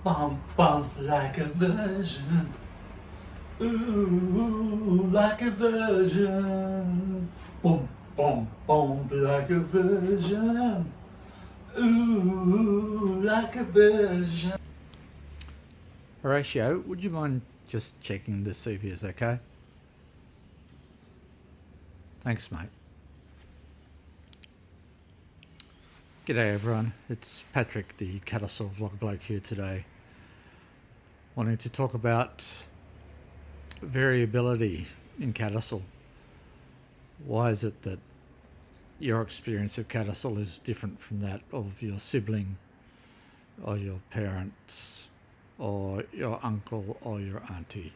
bum, bum, like a virgin. Ooh, like a virgin. Boom, boom, boom, like a virgin. Ooh, like a virgin. Horatio, would you mind just checking the CV is okay? Thanks, mate. G'day everyone, it's Patrick, the CADASIL vlog bloke here today. Wanting to talk about variability in CADASIL. Why is it that your experience of CADASIL is different from that of your sibling or your parents or your uncle or your auntie?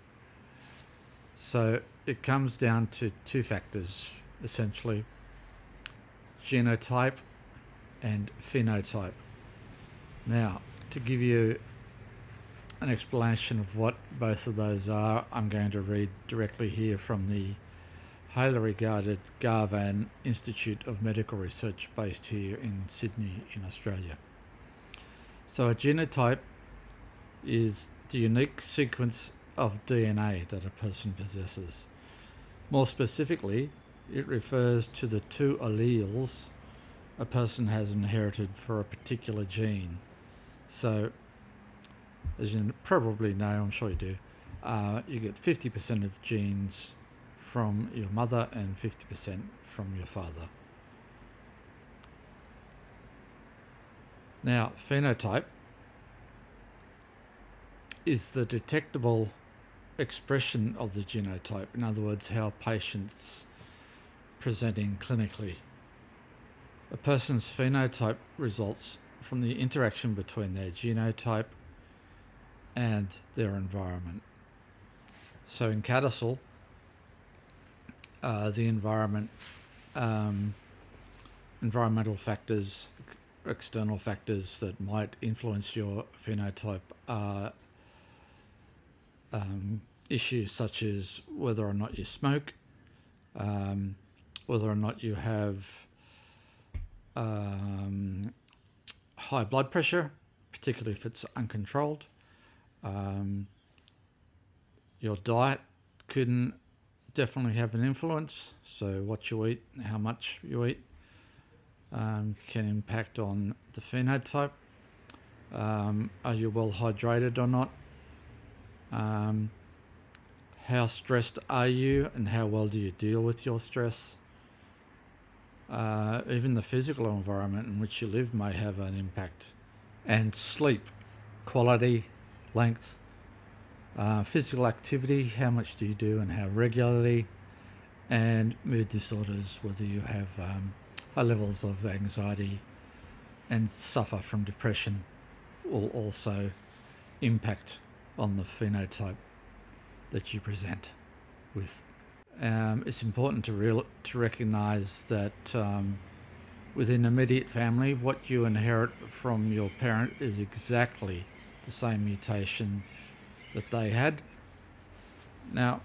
So it comes down to two factors, essentially: genotype and phenotype. Now, to give you an explanation of what both of those are, I'm going to read directly here from the highly regarded Garvan Institute of Medical Research based here in Sydney in Australia. So a genotype is the unique sequence of DNA that a person possesses. More specifically, it refers to the two alleles a person has inherited for a particular gene. So, as you probably know, I'm sure you do, you get 50% of genes from your mother and 50% from your father. Now, phenotype is the detectable expression of the genotype, in other words, how patients presenting clinically. A person's phenotype results from the interaction between their genotype and their environment. So in CADASIL, the environmental factors, external factors that might influence your phenotype are issues such as whether or not you smoke, whether or not you have high blood pressure, particularly if it's uncontrolled. Your diet can definitely have an influence. So what you eat, how much you eat, can impact on the phenotype. Are you well hydrated or not? How stressed are you and how well do you deal with your stress? Even the physical environment in which you live may have an impact. And sleep, quality, length, physical activity, how much do you do and how regularly, and mood disorders, whether you have high levels of anxiety and suffer from depression, will also impact on the phenotype that you present with. It's important to recognise that within immediate family, what you inherit from your parent is exactly the same mutation that they had. Now,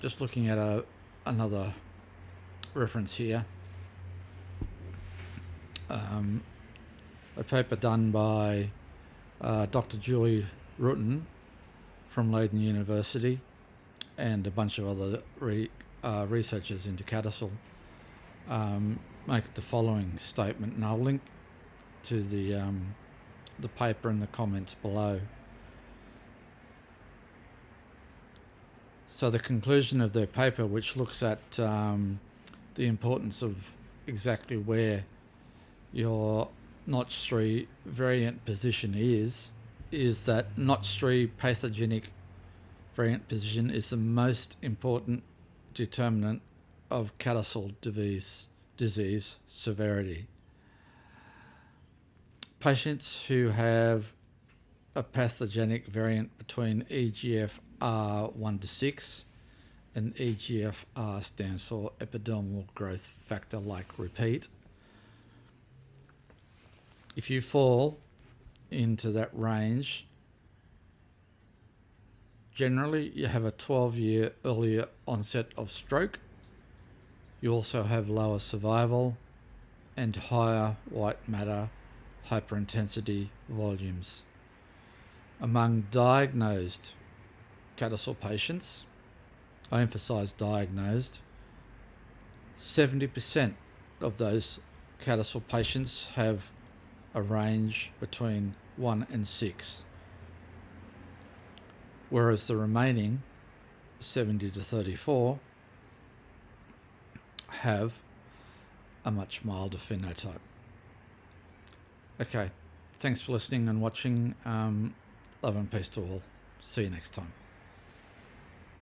just looking at another reference here, a paper done by Dr. Julie Rutten from Leiden University and a bunch of other researchers into CADASIL make the following statement, and I'll link to the paper in the comments below. So the conclusion of their paper, which looks at the importance of exactly where your Notch 3 variant position is that Notch 3 pathogenic variant position is the most important determinant of CADASIL disease severity. Patients who have a pathogenic variant between EGFR 1 to 6, and EGFR stands for epidermal growth factor like repeat. If you fall into that range, generally you have a 12-year earlier onset of stroke. You also have lower survival and higher white matter hyperintensity volumes. Among diagnosed CADASIL patients, I emphasize diagnosed, 70% of those CADASIL patients have a range between 1 and 6, whereas the remaining 70 to 34 have a much milder phenotype. Okay, thanks for listening and watching. Love and peace to all. See you next time.